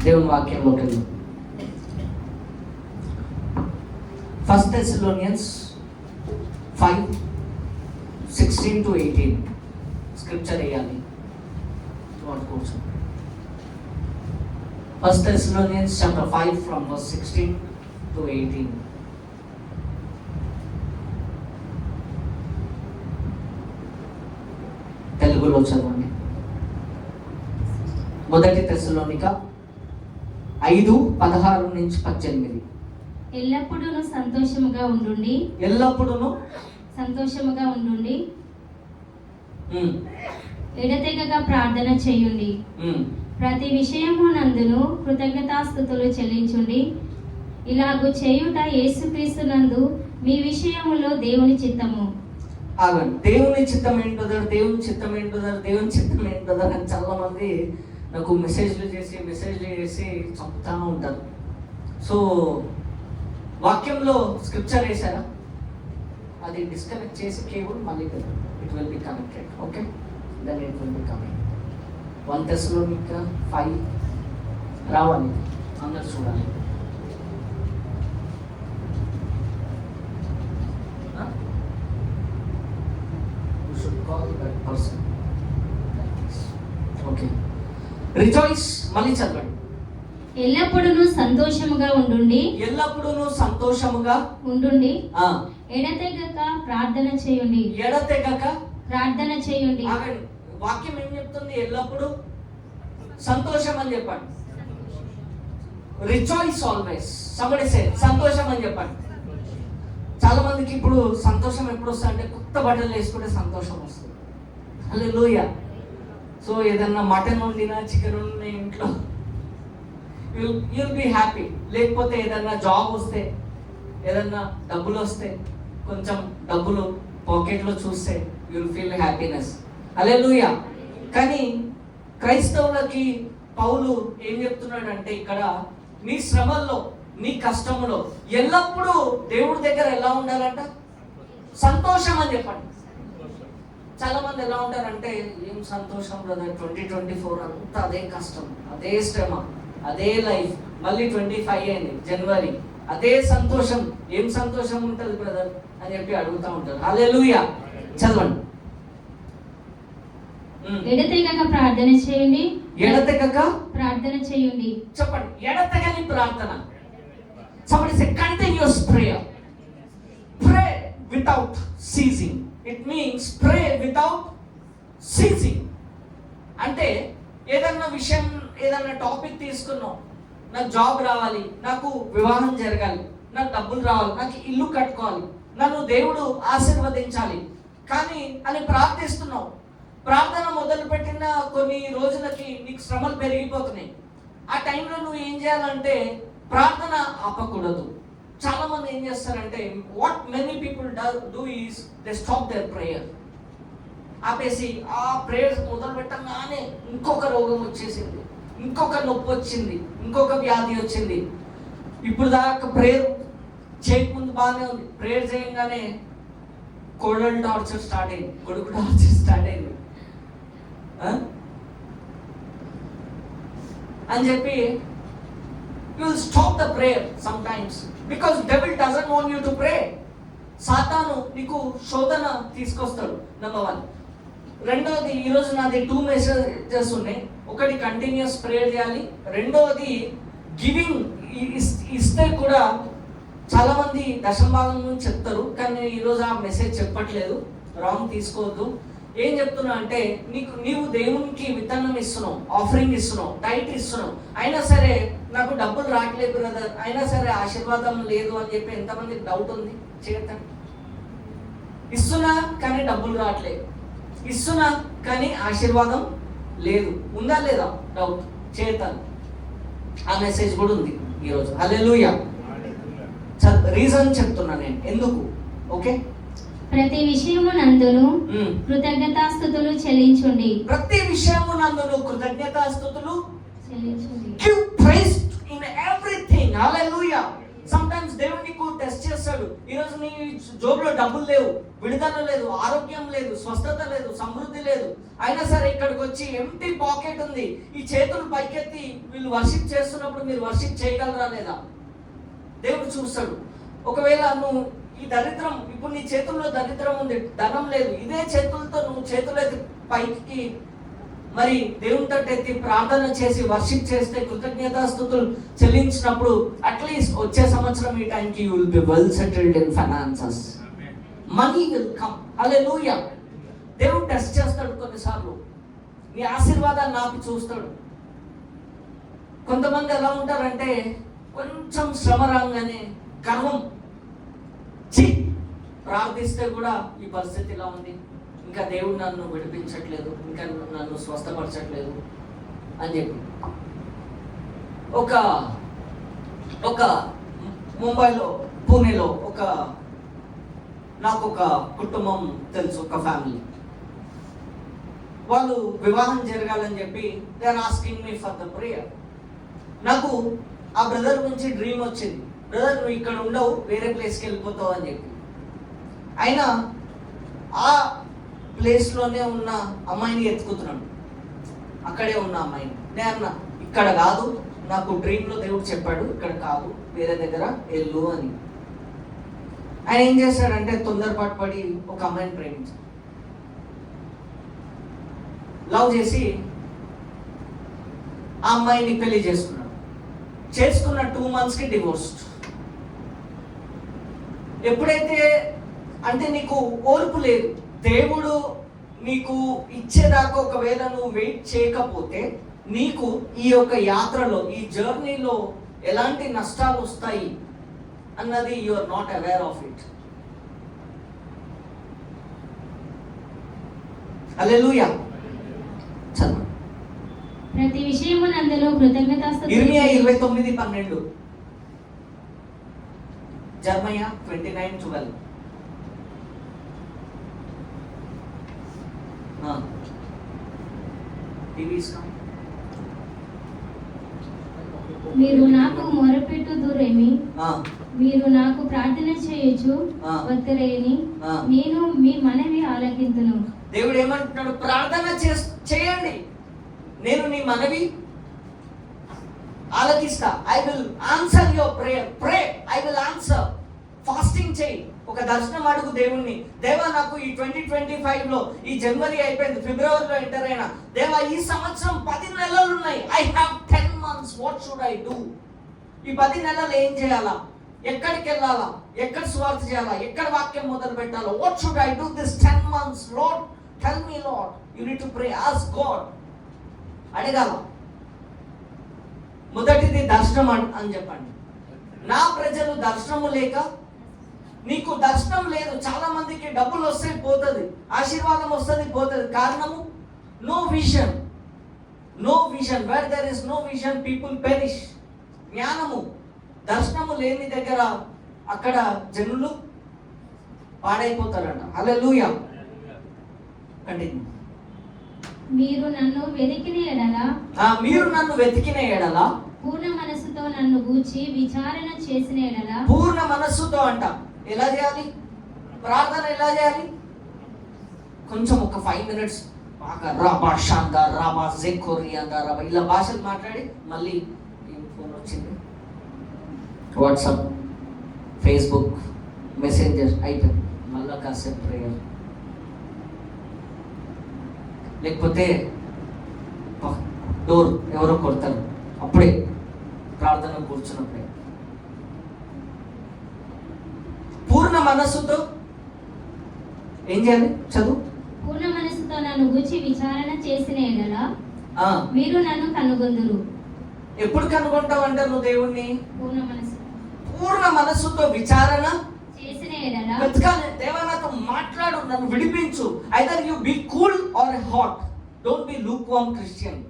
దేవుని వాక్యంలోకి వెళ్దాం. 1 Thessalonians 5:16-18 స్క్రిప్చర్ వేయాలి. కూర్చో. 1 Thessalonians chapter 5 from verse 16-18. తెలుగులో చదవండి. 1 తెస్సలోనిక 5:16-18. ఎల్లప్పుడూ సంతోషముగా ఉండుండి. ఎల్లప్పుడూ సంతోషముగా ఉండుండి. ఎడతెగక ప్రార్థన చేయుండి. ప్రతి విషయము నందును కృతజ్ఞతాస్తుతులు చెల్లించుండి. ఇలాగూ చేయుట యేసుక్రీస్తు నందు మీ విషయములో దేవుని చిత్తము. దేవుని చిత్తం ఏంటో, దేవుని చిత్తం ఏంటో, దేవుని చిత్తం ఏంటో అని చాలా మంది నాకు మెసేజ్లు చేసి చంపుతా ఉంటారు. సో వాక్యంలో స్క్రిప్చర్ వేసారా, అది డిస్కనెక్ట్ చేసి కేబుల్ మళ్ళీ it will be connected. Okay, then it will be coming. 1 Thessalonians 5 రావాలి, అందరు చూడాలి. You should call that person like this. Okay. Rejoice, మళ్ళీ చదవండి. ఎల్లప్పుడూ సంతోషముగా ఉండుండి. ఎల్లప్పుడూ సంతోషముగా ఉండుండి. ఎడతెగక ప్రార్థన చేయండి. ఎడతెగక ప్రార్థన చేయండి. వాక్యం ఏం చెప్తుంది? ఎల్లప్పుడూ సంతోషం అని చెప్పండి. Rejoice always. somebody say సంతోషం అని చెప్పండి. చాలా మందికి ఇప్పుడు సంతోషం ఎప్పుడు వస్తుంది అంటే కొత్త బట్టలు వేసుకుంటే సంతోషం వస్తుంది. హల్లెలూయా. సో ఏదన్నా మటన్ వండినా చికెన్ వండినా ఇంట్లో you'll be happy. లేకపోతే ఏదన్నా జాబ్ వస్తే, ఏదన్నా డబ్బులు వస్తే, కొంచెం డబ్బులు పాకెట్లో చూస్తే you'll feel happiness. హల్లెలూయా. కానీ క్రైస్తవులకి పౌలు ఏం చెప్తున్నాడంటే ఇక్కడ, నీ శ్రమల్లో, నీ కష్టంలో ఎల్లప్పుడూ దేవుడి దగ్గర ఎలా ఉండాలంట? సంతోషం అని చెప్పండి. చాలా మంది ఎలా ఉంటారంటే, ఏం సంతోషం బ్రదర్, 2024 అంతా అదే కష్టం, అదే శ్రమ, అదే లైఫ్. మళ్ళీ 25 అయింది జనవరి, అదే సంతోషం. ఏం సంతోషం ఉంటుంది బ్రదర్ అని చెప్పి అడుగుతూ ఉంటారు. హల్లెలూయా. చదవండి. ఎడతెగక ప్రార్థన చేయండి. ఎడతెగక ప్రార్థన చేయండి. చెప్పండి, ఎడతెగని ప్రార్థన. somebody say continuous prayer. Pray without ceasing. It means pray without ceasing. అంటే ఏదన్నా విషయం, ఏదన్నా టాపిక్ తీసుకున్నాం, నాకు జాబ్ రావాలి, నాకు వివాహం జరగాలి, నాకు డబ్బులు రావాలి, నాకు ఇల్లు కట్టుకోవాలి, నన్ను దేవుడు ఆశీర్వదించాలి కానీ అని ప్రార్థిస్తున్నావు. ప్రార్థన మొదలుపెట్టిన కొన్ని రోజులకి నీకు శ్రమలు పెరిగిపోతున్నాయి. ఆ టైంలో నువ్వు ఏం చేయాలంటే ప్రార్థన ఆపకూడదు. చాలా మంది ఏం చేస్తారంటే, what many people do is they stop there prayer. ఆపేసి ఆ ప్రేయర్స్ మొదలు పెట్టగానే ఇంకొక రోగం వచ్చేసింది, ఇంకొక నొప్పి వచ్చింది, ఇంకొక వ్యాధి వచ్చింది. ఇప్పుడు దాకా ప్రేయర్ చేయకముందు బాగానే ఉంది, ప్రేయర్ చేయగానే కోడల్ టార్చర్ స్టార్ట్ అయింది, కొడుకు టార్చర్ స్టార్ట్ అయింది అని చెప్పి you will stop the prayer sometimes because devil doesn't want you to pray. సాతాను నీకు శోధన తీసుకొస్తాడు. నెంబర్ 1. రెండవది, ఈరోజు నాది 2 మెసేజెస్ ఉన్నాయి. ఒకటి కంటిన్యూస్ ప్రేయర్ చేయాలి, రెండవది గివింగ్. ఇస్తే కూడా చాలా మంది దశమభాగం నుంచి చెప్తారు, కానీ ఈరోజు ఆ మెసేజ్ చెప్పట్లేదు, రాంగ్ తీసుకోవద్దు. ఏం చెప్తున్నా అంటే, నీవు దేవునికి విత్తనం ఇస్తున్నావు, ఆఫరింగ్ ఇస్తున్నావు, డైట్ ఇస్తున్నావు, అయినా సరే నాకు డబ్బులు రావట్లేదు బ్రదర్, అయినా సరే ఆశీర్వాదం లేదు అని చెప్పి ఎంతమందికి డౌట్ ఉంది? చేతండి. ఇస్తున్నా కానీ డబ్బులు రావట్లేదు, ఇస్తున్నా కానీ ఆశీర్వాదం లేదు, ఉందా లేదా డౌట్? చేతాను. ఆ మెసేజ్ కూడా ఉంది ఈరోజు. హల్లెలూయా. రీజన్ చెప్తున్నా నేను ఎందుకు. ఓకే, ప్రతి విషయము నందును కృతజ్ఞతాస్తుతులు చెల్లించుండి. ప్రతి విషయము నందును కృతజ్ఞతాస్తుతులు చెల్లించుండి. Give praise in everything. Hallelujah. Sometimes దేవుడు నీకు టెస్ట్ చేస్తాడు. ఈరోజు నీ జోబులో డబ్బులు లేవు, విడుదల లేదు, ఆరోగ్యం లేదు, స్వస్థత లేదు, సమృద్ధి లేదు. అయినా సరే ఇక్కడికి వచ్చి ఎంటీ పాకెట్ ఉంది. ఈ చేతులు పైకెత్తి వీళ్ళు వర్షిప్ చేస్తున్నప్పుడు మీరు వర్షిప్ చేయగలరా లేదా దేవుడు చూస్తాడు. ఒకవేళ నువ్వు ఈ దరిద్రం, ఇప్పుడు నీ చేతుల్లో దరిద్రం ఉంది, ధనం లేదు, ఇదే చేతులతో నువ్వు చేతులు ఎత్తి పైకి మరి దేవునితో ఎత్తి ప్రార్థన చేసి వర్షిప్ చేస్తే, కృతజ్ఞతాస్తుతులు చెల్లించినప్పుడు అట్లీస్ట్ వచ్చే సంవత్సరం ఈ టైంకి you will be well settled in finances. Money will come. Hallelujah. దేవుడు టెస్ట్ చేస్తాడు కొన్నిసార్లు, నీ ఆశీర్వాదాన్ని ఆపి చూస్తాడు. కొంతమంది ఎలా ఉంటారంటే కొంచెం శ్రమ రాగానే గర్వం, ప్రార్థిస్తే కూడా ఈ పరిస్థితి ఇలా ఉంది, ఇంకా దేవుడు నన్ను విడిపించట్లేదు, ఇంకా నన్ను స్వస్థపరచట్లేదు అని చెప్పి. ఒక ముంబైలో, పూణేలో నాకు ఒక కుటుంబం తెలుసు, ఒక ఫ్యామిలీ. వాళ్ళు వివాహం జరగాలని చెప్పి they are asking me for the prayer. నాకు ఆ బ్రదర్ గురించి డ్రీమ్ వచ్చింది, బ్రదర్ నువ్వు ఇక్కడ ఉండవు, వేరే ప్లేస్కి వెళ్ళిపోతావు అని చెప్పి. అయినా ఆ ప్లేస్లోనే ఉన్న అమ్మాయిని ఎత్తుకుతున్నాడు, అక్కడే ఉన్న అమ్మాయిని. నేను అన్నా ఇక్కడ కాదు, నాకు డ్రీమ్లో దేవుడు చెప్పాడు ఇక్కడ కాదు, వేరే దగ్గర వెళ్ళు అని. ఆయన ఏం చేశాడంటే తొందరపాటు పడి ఒక అమ్మాయిని ప్రేమించాడు, లవ్ చేసి ఆ అమ్మాయిని పెళ్లి చేసుకున్నాడు. చేసుకున్న 2 monthsకి డివోర్స్డ్. ఎప్పుడైతే అంటే నీకు ఓర్పు లేదు, దేవుడు నీకు ఇచ్చేదాకా ఒకవేళ నువ్వు వెయిట్ చేయకపోతే నీకు ఈ యొక్క యాత్రలో, ఈ జర్నీలో ఎలాంటి నష్టాలు వస్తాయి అన్నది you are not aware of it. Hallelujah. చదువు. ప్రతి విషయమునందును కృతజ్ఞతాస్తుతులు. ఇర్మియా 29:12, జెర్మయా 29:12. మీరు నాకు మొరపెట్టుదురేమి, మీరు నాకు ప్రార్థన చేయొచ్చు వద్దరేని, నేను మీ మనవి ఆలకింతును. దేవుడు ఏమంటున్నాడు? ప్రార్థన చేయండి, నేను నీ మనవి ఆలకిస్తా. I will answer your prayer. Pray, I will answer. Fasting చేయి, ఒక దర్శనం అడుగు దేవుణ్ణి. దేవా నాకు ఈ 2025లో, ఈ జనవరి అయిపోయింది, ఫిబ్రవరిలో ఎంటర్ అయినా, దేవా ఈ సంవత్సరం 10 నెలలు ఉన్నాయి. I have 10 months, what should I do? ఈ 10 నెలలు ఏం చేయాలా, ఎక్కడికి వెళ్ళాలా, ఎక్కడ స్వార్థ చేయాలా, ఎక్కడ వాక్యం మొదలు పెట్టాలా, what should I do this 10 months? Lord tell me lord. You need to pray, ask God. అడగాల. మొదటిది దర్శనం అని చెప్పండి. నా ప్రజలు దర్శనము లేక, నీకు దర్శనం లేదు. చాలా మందికి డబ్బులు వస్తే పోతుంది, ఆశీర్వాదం వస్తుంది పోతుంది. కారణము no vision. No vision. Where there is no vision people perish. జ్ఞానము, దర్శనము లేని దగ్గర అక్కడ జనులు పాడైపోతారంట. హల్లెలూయా. కంటిన్యూ. మీరు నన్ను వెతికిన ఎడల, మీరు నన్ను వెతికిన ఎడల, పూర్ణ మనస్సుతో నన్ను గూర్చి విచారణ చేసిన ఎడల. పూర్ణ మనస్సుతో అంట. ఎలా చేయాలి ప్రార్థన? ఎలా చేయాలి? కొంచెం ఒక 5 minutes బాగా రాబా షాంగా, రాబా జెకోరియాంగా, రాబా ఇలా భాషలు మాట్లాడి, మళ్ళీ ఫోన్ వచ్చింది, వాట్సాప్, ఫేస్బుక్, మెసెంజర్ అయిపోయింది, మళ్ళీ కాసేపు ప్రేయర్. లేకపోతే డోర్ ఎవరో కొడతారు, అప్పుడే ప్రార్థన కూర్చున్నప్పుడే. పూర్ణ మనస్సుతో ఏం చేయాలి? చదువు. పూర్ణ మనస్సుతో నన్ను గూర్చి విచారణ చేసిన ఎడల మీరు నన్ను కనుగొందురు. ఎప్పుడు కనుగొంటావు అంటే నువ్వు దేవుణ్ణి? పూర్ణ మనస్సుతో విచారణ చేసిన ఎడల. వెతకాలి. దేవా నాతో మాట్లాడు, నన్ను విడిపించు. Either you be cool or hot. Don't be lukewarm Christian.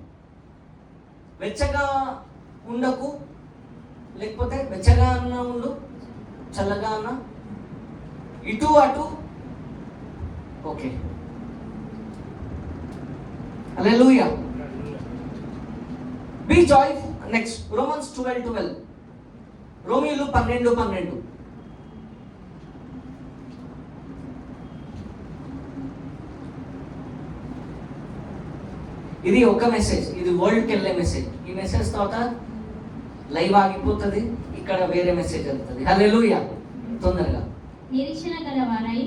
వెచ్చగా ఉండకు, లేకపోతే వెచ్చగా అన్న ఉండు, చల్లగా అన్న, ఇటు అటు. ఓకే. హల్లెలూయా. B joyful. Next Romans 12:12. రోమీయులు 12:12. ఇది ఒక మెసేజ్, ఇది వరల్డ్కి వెళ్ళే మెసేజ్. ఈ మెసేజ్ తర్వాత లైవ్ ఆగిపోతుంది, ఇక్కడ వేరే మెసేజ్ వెళ్తుంది. హల్లెలూయా. తొందరగా నిరీక్షణ గలవారై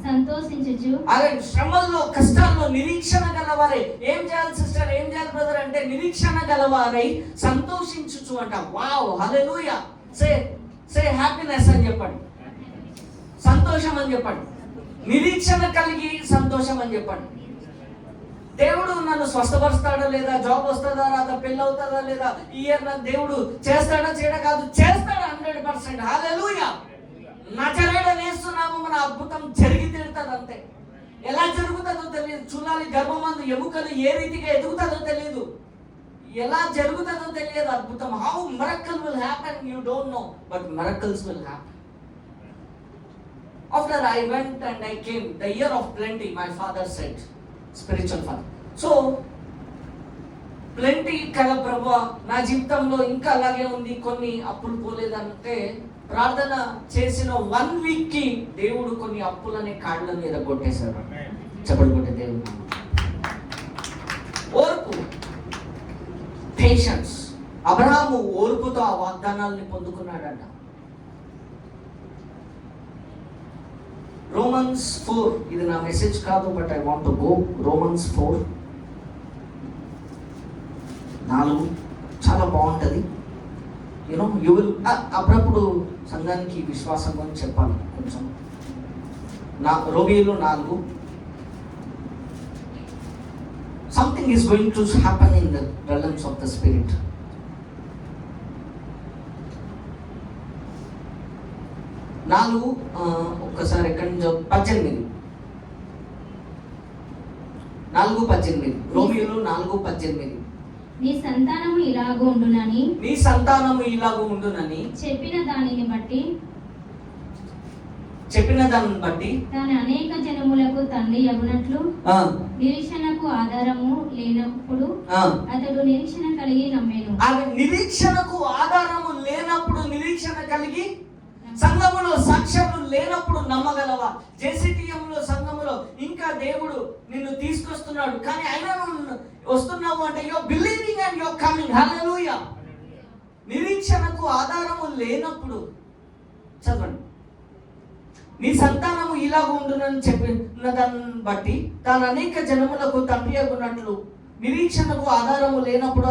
సంతోషించుచు. అలాగే శ్రమల్లో కష్టాల్లో నిరీక్షణ గలవారై ఏం చేయాలి సిస్టర్, ఏం చేయాలి బ్రదర్ అంటే నిరీక్షణ గలవారై సంతోషించుచు అంట. వావ్, హల్లెలూయా. సే హ్యాపీనెస్ అని చెప్పండి, సంతోషం అని చెప్పండి, నిరీక్షణ కలిగి సంతోషం అని చెప్పండి. దేవుడు నన్ను స్వస్థపరుస్తాడా లేదా, జాబ్ వస్తుందా రాదా, పెళ్ళి అవుతుందా లేదా, ఈ ఇయర్ నాకు దేవుడు చేస్తాడా చేయడా కాదు, చేస్తాడు 100%. హల్లెలూయా. నజరేయుడైన యేసు నామమున అద్భుతం జరిగి తీరుతుంది అంతే. ఎలా జరుగుతుందో తెలియదు, చూడాలి. గర్భమందు ఎముకలు ఏ రీతిగా ఎదుగుతుందో తెలియదు, ఎలా జరుగుతుందో తెలియదు. అద్భుతం. How miracle will happen you don't know, but miracles will happen. After I went and I came, the year of plenty, my father said, spiritual father. So, plenty కదా ప్రభువా, నా జీవితంలో ఇంకా అలాగే ఉంది, కొన్ని అప్పులు పోలేదంటే ప్రార్థన చేసిన 1 week కి దేవుడు కొన్ని అప్పులనే కాళ్ళ మీద కొట్టేశాడు. చెప్పడు కొట్టే దేవుడు. ఓర్పు, పేషెన్స్. అబ్రహాము ఓర్పుతో ఆ వాగ్దానాల్ని పొందుకున్నాడంట. రోమన్స్ 4, ఇది నా మెసేజ్ కాదు, but I want to go. Romans 4:4 చాలా బాగుంటుంది. You know you will. అప్పుడప్పుడు సంఘానికి విశ్వాసం గురించి చెప్పాలి కొంచెం. రోమీయులు 4, something is going to happen in the realms of the spirit. ఒక్కసారి ఎక్కడి నుంచో 18, 4:18. రోమీయులు 4:18. నీ సంతానము ఇలాగూ ఉండునని చెప్పిన దానిని బట్టి తాను అనేక జనములకు తండ్రి అగునట్లు నిరీక్షణకు ఆధారము లేనప్పుడు అతడు నిరీక్షణ కలిగి నమ్మేను. నిరీక్షణకు ఆధారము లేనప్పుడు నిరీక్షణ కలిగి, సంఘములో సాక్ష్యాలు లేనప్పుడు నమ్మగలవా? జేసీటీఎంలో సంఘములో ఇంకా దేవుడు నిన్ను తీసుకొస్తున్నాడు, కానీ అయినా నువ్వు వస్తున్నావు అంటే you are believing and you are coming. Hallelujah. నిరీక్షణకు ఆధారము లేనప్పుడు, చదవండి, నీ సంతానము ఇలాగ ఉండునని చెప్పిన దాన్ని బట్టి తాను అనేక జనములకు తండ్రి అగునట్లు నిరీక్షణకు ఆధారము లేనప్పుడు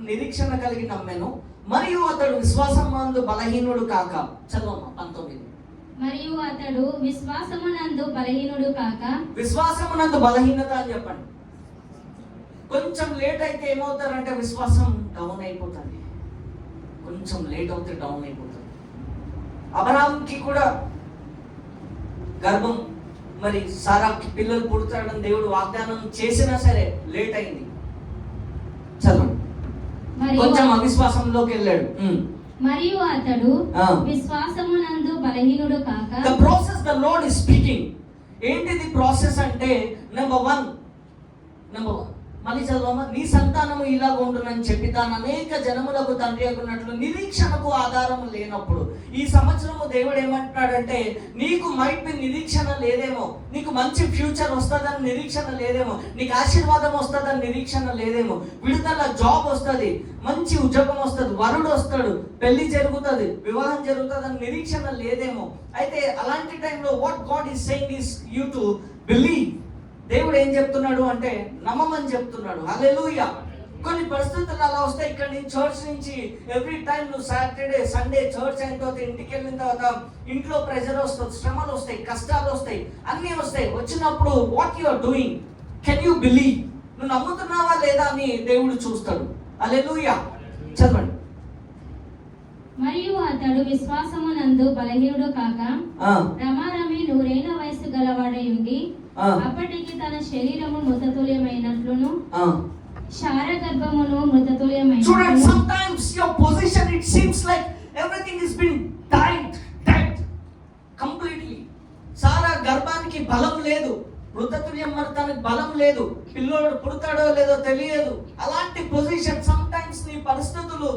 నిరీక్షణ కలిగి నమ్మెను. మరియు అతడు విశ్వాసమందు బలహీనుడు కాక, చదవమ్మా 19. మరియు అతడు విశ్వాసమునందు బలహీనత అని చెప్పండి. కొంచెం లేట్ అయితే ఏమవుతారంటే విశ్వాసం డౌన్ అయిపోతుంది. కొంచెం లేట్ అవుతే డౌన్ అయిపోతుంది. అబ్రహాంకి కూడా గర్భం, మరి సారాకి పిల్లలు పుడతాడని దేవుడు వాగ్దానం చేసినా సరే లేట్ అయింది. చదవండి. కొంచెం అవిశ్వాసంలోకి వెళ్ళాడు. మరియు అతడు విశ్వాసమునందు బలహీనుడు కాక. The process the Lord is speaking. ఏంటిది ప్రాసెస్ అంటే, నెంబర్ 1 మళ్ళీ చదవమ్మా. నీ సంతానము ఇలాగ ఉండునని చెప్పి తాను అనేక జనములకు తండ్రి అగునట్లు నిరీక్షణకు ఆధారం లేనప్పుడు. ఈ సంవత్సరము దేవుడు ఏమంటున్నాడంటే, నీకు మైట్ బి నిరీక్షణ లేదేమో, నీకు మంచి ఫ్యూచర్ వస్తుందని నిరీక్షణ లేదేమో, నీకు ఆశీర్వాదం వస్తుందని నిరీక్షణ లేదేమో, విడుదల జాబ్ వస్తుంది, మంచి ఉద్యోగం వస్తుంది, వరుడు వస్తాడు, పెళ్లి జరుగుతుంది, వివాహం జరుగుతుందని నిరీక్షణ లేదేమో. అయితే అలాంటి టైంలో what God is saying is you to believe. దేవుడు ఏం చెప్తున్నాడు అంటే నమ్మమని చెప్తున్నాడు. హల్లెలూయా. కొన్ని పరిస్థితులు అలా వస్తాయి. ఇక్కడ నుంచి చర్చ్ నుంచి ఎవ్రీ టైం నువ్వు సాటర్డే సండే చర్చ్ అయిన తర్వాత ఇంటికి వెళ్ళిన తర్వాత ఇంట్లో ప్రెషర్ వస్తుంది, శ్రమలు వస్తాయి, కష్టాలు వస్తాయి, అన్నీ వస్తాయి. వచ్చినప్పుడు what you are doing, can you believe? నువ్వు నమ్ముతున్నావా లేదా అని దేవుడు చూస్తాడు. హల్లెలూయా. చదవండి. మరియు అతడు విశ్వాసమునందు బలహీనుడు కాక రమారమి 100 ఏళ్ల వయసు గలవాడై ఉండి అప్పటికి తన శరీరము మృతతుల్యమైనట్లును శార గర్భమును మృతతుల్యమైన. Students, sometimes your position it seems like everything has been tied completely. సారా గర్భానికి బలం లేదు, మృతతుల్యం మరి తనకి బలం లేదు, పిల్లోడు పుడతాడో లేదో తెలియదు. అలాంటి పొజిషన్ సమ్ టైమ్స్ నీ పరిస్థితులు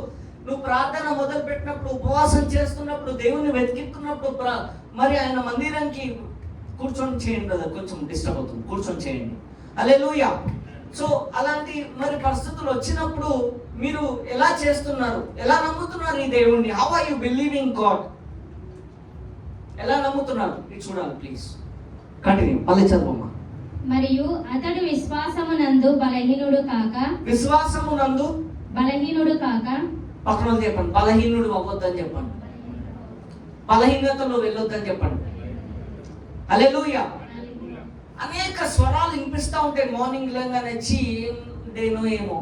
నువ్వు ప్రార్థన మొదలు పెట్టినప్పుడు, ఉపవాసం చేస్తున్నప్పుడు, దేవుని వెతికిస్తున్నప్పుడు మరి ఆయన మందిరానికి కూర్చొని చేయండి కదా, కొంచెం డిస్టర్బ్ అవుతుంది, కూర్చొని చేయండి. హల్లెలూయా. సో అలాంటి మరి పరిస్థితులు వచ్చినప్పుడు మీరు ఎలా చేస్తున్నారు, ఎలా నమ్ముతున్నారు ఈ దేవుణ్ణి? How are you believing God? ఎలా నమ్ముతున్నారు ఇది చూడాలి ప్లీజ్. కంటిన్యూ, మళ్ళీ చదవమ్మా. మరియు అతడు విశ్వాసమునందు బలహీనుడు కాక పక్కన చెప్పండి, బలహీనుడు అవ్వద్దని చెప్పండి, బలహీనతలో వెళ్ళొద్దని చెప్పండి. హల్లెలూయా. అనేక స్వరాలు వినిపిస్తూ ఉంటాయి మార్నింగ్ లేగానే, నేను ఏమో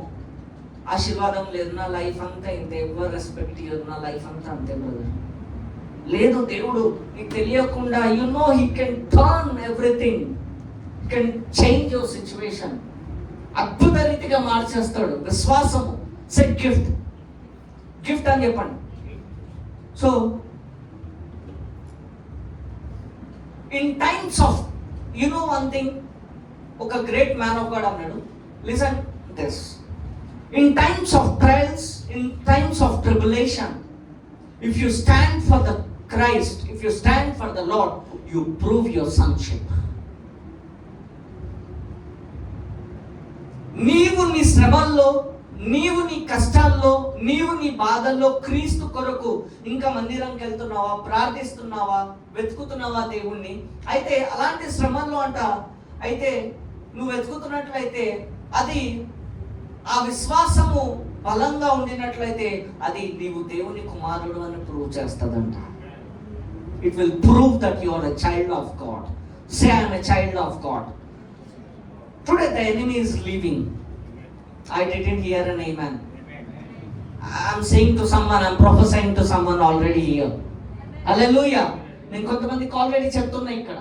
ఆశీర్వాదం లేదు, నా లైఫ్ అంతా ఇంతే, ఎవరు రెస్పెక్ట్ ఇవ్వదు, నా లైఫ్ అంతా అంతే బ్రదర్. లేదు, దేవుడు నీకు తెలియకుండా you know he can turn everything, he can change your situation. అద్భుత రీతిగా మార్చేస్తాడు. విశ్వాసము సే గిఫ్ట్, గిఫ్ట్ అని చెప్పండి. So in times of, you know one thing, ఒక గ్రేట్ మ్యాన్ ఆఫ్ గాడ్ అన్నాడు, listen this, in times of trials, in times of tribulation, if you stand for the Christ, if you stand for the Lord, you prove your sonship. నీవు నీ శ్రమల్లో, నీవు నీ కష్టాల్లో, నీవు నీ బాధల్లో క్రీస్తు కొరకు ఇంకా మందిరంకి వెళ్తున్నావా, ప్రార్థిస్తున్నావా, వెతుకుతున్నావా దేవుణ్ణి? అయితే అలాంటి శ్రమల్లో అయితే నువ్వు వెతుకుతున్నట్లయితే అది ఆ విశ్వాసము బలంగా ఉండినట్లయితే అది నీవు దేవుని కుమారుడు అని ప్రూవ్ చేస్తుందంట. It will prove that you are a child of God. Say I am a child of God. Today the enemy is leaving. I didn't hear an amen. I am saying to someone, I am prophesying to someone already here. Hallelujah. నేను కొంతమందికి already చెప్తున్నా, ఇక్కడ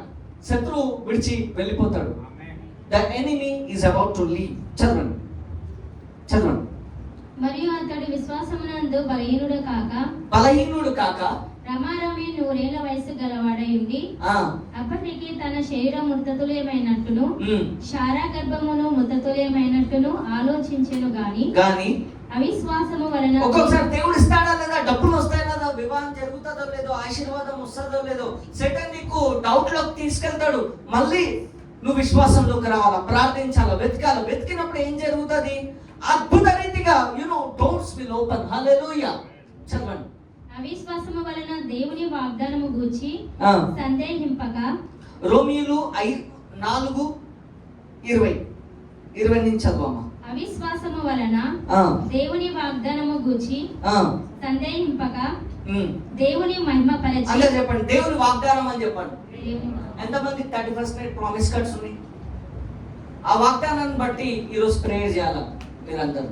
శత్రువు విడిచి వెళ్ళిపోతాడు. The enemy is about to leave. చదవండి. మరియు అతడు విశ్వాసమునందు బలహీనుడు కాక రమారమి 100 ఏళ్ల వయసు గలవాడై ఉండి, అప్పటికి తన శరీరం మృతతుల్యమైనట్టును శారా గర్భమును మృతతుల్యమైనట్టును ఆలోచించెను గాని అవిశ్వాసము వలన. ఒక్కొక్కసారి దేవుడు ఇస్తాడా లేదా, డబ్బులు వస్తాయి లేదా, వివాహం జరుగుతుందో లేదో, ఆశీర్వాదం వస్తుందో లేదో, సెటన్ నీకు డౌట్ లోకి తీసుకెళ్తాడు. మళ్ళీ నువ్వు విశ్వాసంలోకి రావాలా, ప్రార్థించాలా, వెతకాలా. వెతికినప్పుడు ఏం జరుగుతుంది? అద్భుత రీతిగా డోర్స్ విల్ ఓపెన్. హల్లెలూయా. చదవండి. అవిశ్వాసము వలన దేవుని వాగ్దానము గూర్చి సందేహింపక. రోమీయులు 4:20 నుంచి చదవమ్మా. అవిశ్వాసము వలన దేవుని వాగ్దానము గూర్చి సందేహింపక దేవుని మహిమ పరచి. అంటే చెప్పండి, దేవుని వాగ్దానం అని చెప్పండి. ఎంతమంది 31st నైట్ ప్రామిస్ కార్డ్స్ ఉన్నాయి? ఆ వాగ్దానాన్ని బట్టి ఈరోజు ప్రేయర్ చేయాలి మీరందరూ.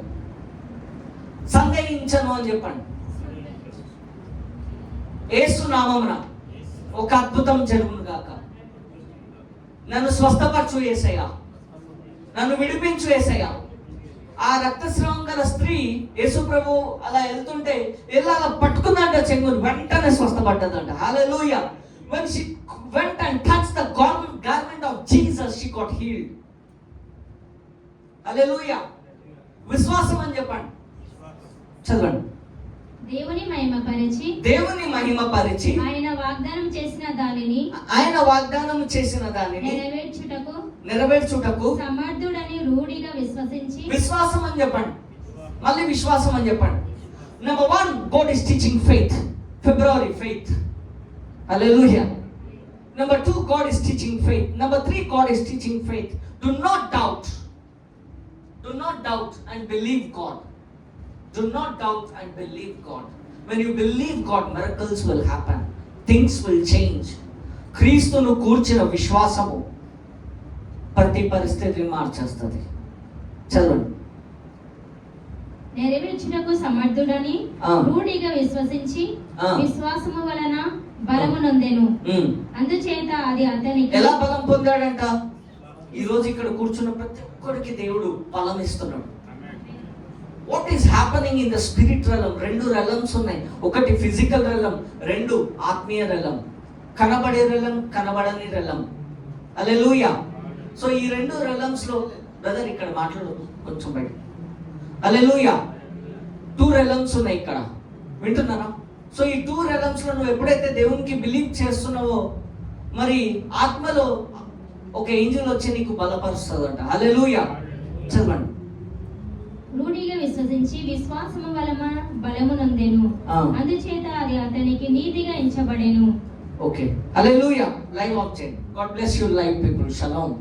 సందేహించను అని చెప్పండి. యేసు నామమున ఒక అద్భుతం జరుగును గాక. నన్ను స్వస్థపరచు యేసయ్యా, నన్ను విడిపించు యేసయ్యా. ఆ రక్తస్రావం గల స్త్రీ యేసు ప్రభు అలా వెళ్తుంటే అలా పట్టుకుందంట చెంగును, వెంటనే స్వస్థపడ్డదంట. హల్లెలూయా. When she went and touched the garment of Jesus, she got healed. హల్లెలూయా. విశ్వాసం అని చెప్పండి. చదవండి. దేవుని మహిమపరిచి ఆయన వాగ్దానం చేసిన దానిని నెరవేర్చుటకు సమర్థుడని రూఢిగా విశ్వసించి. విశ్వాసం అని చెప్పండి. మళ్ళీ విశ్వాసం అని చెప్పండి. Number 1, God is teaching faith. February faith. Hallelujah. Number 2, God is teaching faith. Number 3, God is teaching faith. Do not doubt. Do not doubt and believe God. Do not doubt and believe God. When you believe God, miracles will happen. Things will change. క్రీస్తును కూర్చిన విశ్వాసము ప్రతి పరిస్థితిని మార్చేస్తుంది. చదవండి. నెరవేర్చుటకు సమర్థుడని రూఢిగా విశ్వసించి విశ్వాసము వలన బలము నొందెను. అందుచేత అది అతనికి. ఎలా బలం పొందాడంట? ఈ రోజు ఇక్కడ కూర్చున్న ప్రతి ఒక్కరికి దేవుడు బలం ఇస్తున్నాడు. What is happening in the spirit రెలం? 2 realms ఉన్నాయి. ఒకటి ఫిజికల్ రెలం, 2 ఆత్మీయ రెలం. కనబడే రెలం, కనబడని రెలం. హల్లెలూయా. సో ఈ 2 రెలమ్స్ లో బ్రదర్ ఇక్కడ మాట్లాడు కొంచెం బయట. హల్లెలూయా. 2 రెలమ్స్ ఉన్నాయి ఇక్కడ. వింటున్నారా? సో ఈ 2 realms లో నువ్వు ఎప్పుడైతే దేవునికి బిలీవ్ చేస్తున్నావో మరి ఆత్మలో ఒక ఏంజెల్ వచ్చి నీకు బలపరుస్తుందంట. హల్లెలూయా. చదవండి. రూఢిగా విశ్వసించి విశ్వాసము వలన బలమునందెను, అందుచేత అది అతనికి నీతిగా ఎంచబడెను. Okay, hallelujah. లైవ్ ఆఫ్ చేయండి. God bless you live people. Shalom.